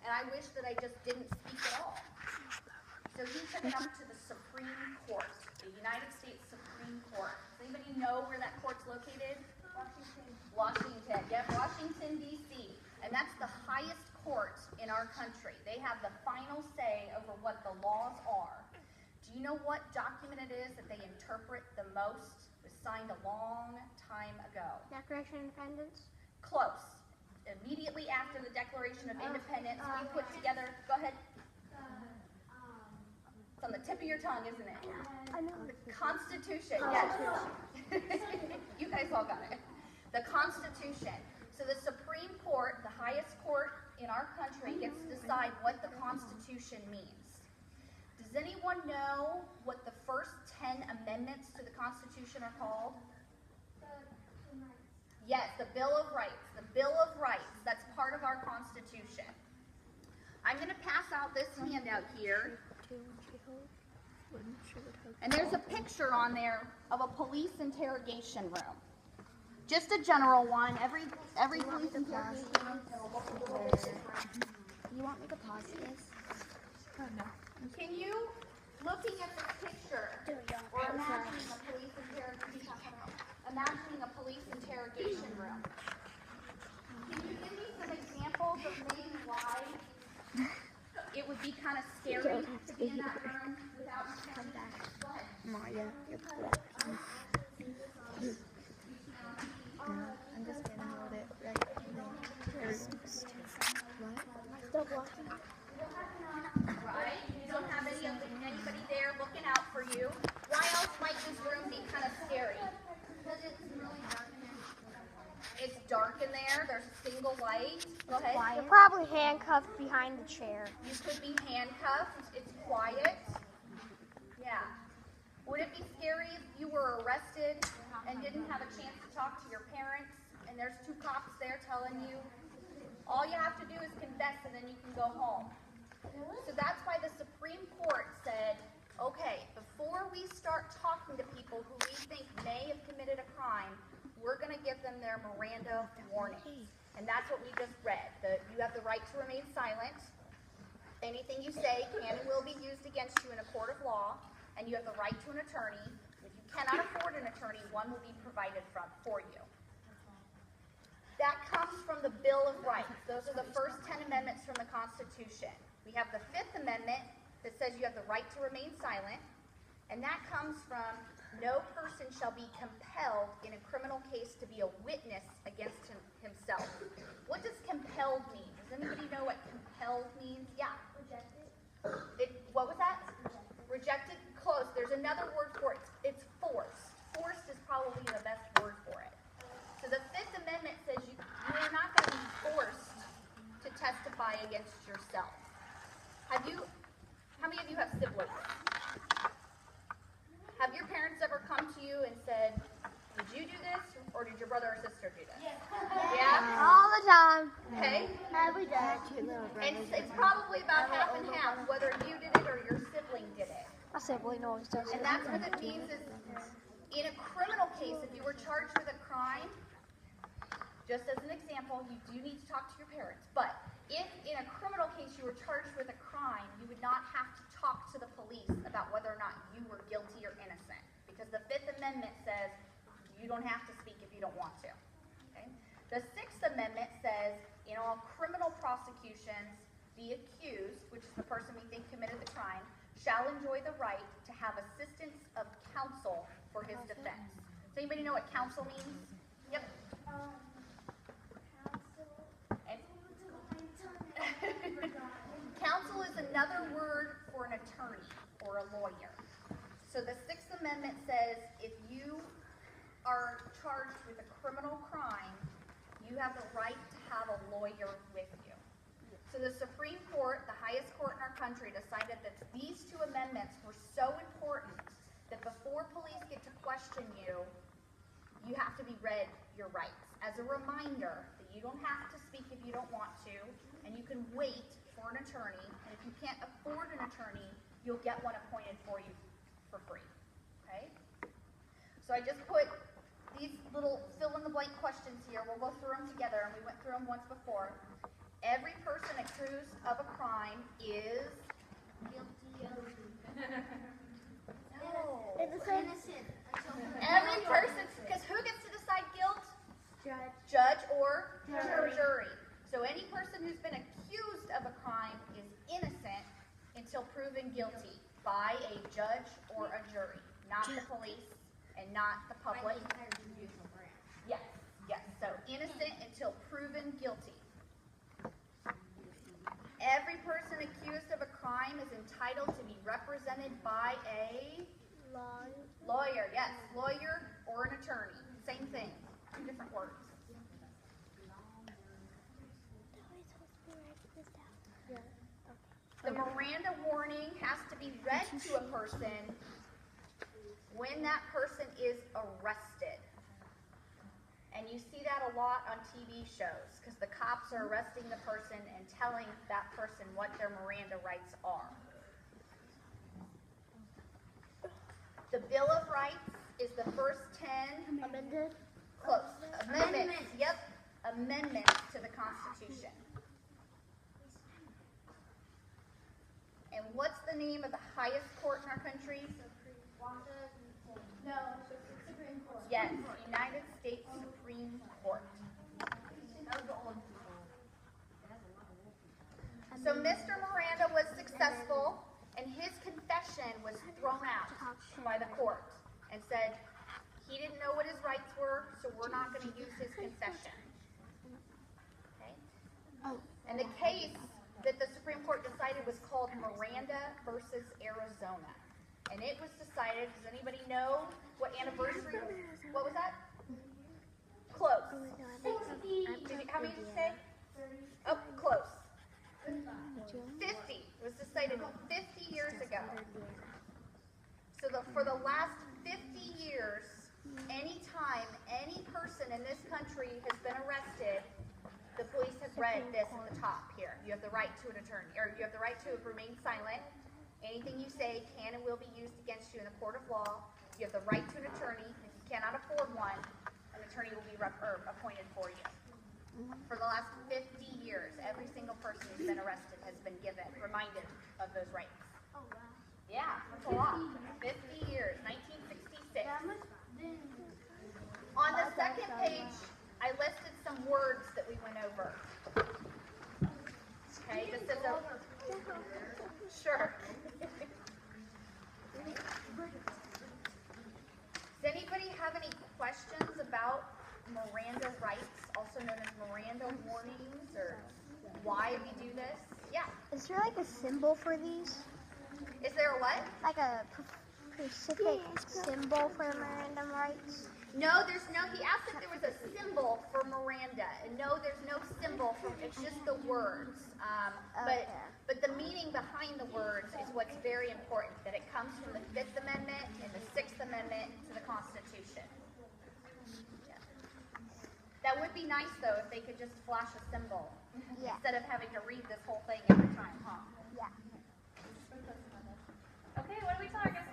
and I wish that I just didn't speak at all. So he took it up to the Supreme Court, the United States Supreme Court. Does anybody know where that court's located? Washington. Yep, Washington, D.C. And that's the highest court in our country. They have the final say over what the laws are. Do you know what document it is that they interpret the most? It was signed a long time ago. Declaration of Independence? Close. Immediately after the Declaration of Independence, we put together, go ahead. It's on the tip of your tongue, isn't it? I know. The Constitution, yes. You guys all got it. The Constitution. So the Supreme Court, the highest court in our country, gets to decide what the Constitution means. Does anyone know what the first 10 amendments to the Constitution are called? Yes, the Bill of Rights. The Bill of Rights. That's part of our Constitution. I'm going to pass out this handout here. And there's a picture on there of a police interrogation room. Just a general one. Every police interrogation room is a little bit different. You want me to pause this? Oh, no. Can you, looking at this picture, or imagining a police interrogation room, can you give me some examples of maybe why it would be kind of scary to be in that room without coming back? Go ahead. Maria, you're I'm just gonna hold it right there. What? Still blocking. Right? You don't have anybody there looking out for you. Why else might this room be kind of scary? Because it's really dark in there. It's dark in there. There's a single light. Go ahead. You're probably handcuffed behind the chair. You could be handcuffed. It's quiet. Yeah. Would it be scary if you were arrested and didn't have a chance to talk to your parents and there's 2 cops there telling you all you have to do is confess and then you can go home? So that's why the Supreme Court said, okay, before we start talking to people who we think may have committed a crime, we're going to give them their Miranda warnings. And that's what we just read. You have the right to remain silent. Anything you say can and will be used against you in a court of law. And you have the right to an attorney. If you cannot afford an attorney, one will be provided for you. That comes from the Bill of Rights. Those are the first 10 amendments from the Constitution. We have the 5th Amendment that says you have the right to remain silent. And that comes from no person shall be compelled in a criminal case to be a witness against himself. What does compelled mean? Does anybody know what compelled means? Yeah. Rejected. What was that? Rejected. Close. There's another word for it. It's forced. Forced is probably the best word for it. So the 5th Amendment says you are not going to be forced to testify against yourself. How many of you have siblings? Have your parents ever come to you and said, did you do this or did your brother or sister do this? Yeah? All the time. Okay. Every day. And it's probably about half and half, whether you did it or your sibling did it. My sibling always does it. And that's what it means is, in a criminal case, if you were charged with a crime, just as an example, you do need to talk to your parents. But if in a criminal case you were charged with a crime, you would not have to talk to the police about whether or not you were guilty or innocent. Because the 5th Amendment says you don't have to speak if you don't want to. Okay? The 6th Amendment says in all criminal prosecutions, the accused, which is the person we think committed the crime, shall enjoy the right to have assistance of counsel for his defense. Does anybody know what counsel means? Yep. Counsel is another word for an attorney or a lawyer. So the 6th Amendment says if you are charged with a criminal crime, you have the right to have a lawyer with you. So the Supreme Court, the highest court in our country, decided that these 2 amendments were so important that before police get to question you, you have to be read your rights. As a reminder that you don't have to speak if you don't want to, and you can wait for an attorney, and if you can't afford an attorney, you'll get one appointed for you for free. Okay? So I just put these little fill-in-the-blank questions here. We'll go through them together, and we went through them once before. Every person accused of a crime is Guilty of. no. Innocent. Every person, because who gets to decide guilt? Judge. Judge or Jury. jury. So any person who's been accused of a crime is innocent until proven guilty by a judge or a jury, not the police and not the public. Yes, yes. So innocent until proven guilty. Every person accused of a crime is entitled to be represented by a lawyer. Yes, lawyer or an attorney. Same thing, 2 different words. The Miranda warning has to be read to a person when that person is arrested. And you see that a lot on TV shows because the cops are arresting the person and telling that person what their Miranda rights are. The Bill of Rights is the first 10 Amended. close amendments. Yep, amendments to the Constitution. And what's the name of the highest court in our country? No, Supreme Court. Yes, United States Supreme Court. So Mr. Miranda was successful, and his confession was thrown out by the court and said he didn't know what his rights were, so we're not going to use his confession. Okay? And the case that the Supreme Court decided was called Miranda versus Arizona. And it was decided, does anybody know what anniversary? What was that? Close. How many did you say? Oh, close. 50. It was decided 50 years ago. So for the last 50 years, anytime any person in this country has been arrested, the police have read this at the top here. You have the right to an attorney, or you have the right to remain silent. Anything you say can and will be used against you in the court of law. You have the right to an attorney. If you cannot afford one, an attorney will be appointed for you. For the last 50 years, every single person who's been arrested has been reminded of those rights. Oh, wow. Yeah, that's a lot. 50 years, 1966. On the second page, I listed some words that we went over. Okay, this is a... Sure. Does anybody have any questions about Miranda rights, also known as Miranda warnings, or why we do this? Yeah. Is there like a symbol for these? Is there a what? Like a specific symbol for Miranda rights? No, there's no. He asked if there was a symbol for Miranda, and no, there's no symbol for. It's just the words. But the meaning behind the words is what's very important. That it comes from the 5th Amendment and the 6th Amendment to the Constitution. Yeah. That would be nice though if they could just flash a symbol instead of having to read this whole thing every time, huh? Yeah. Okay, what are we talking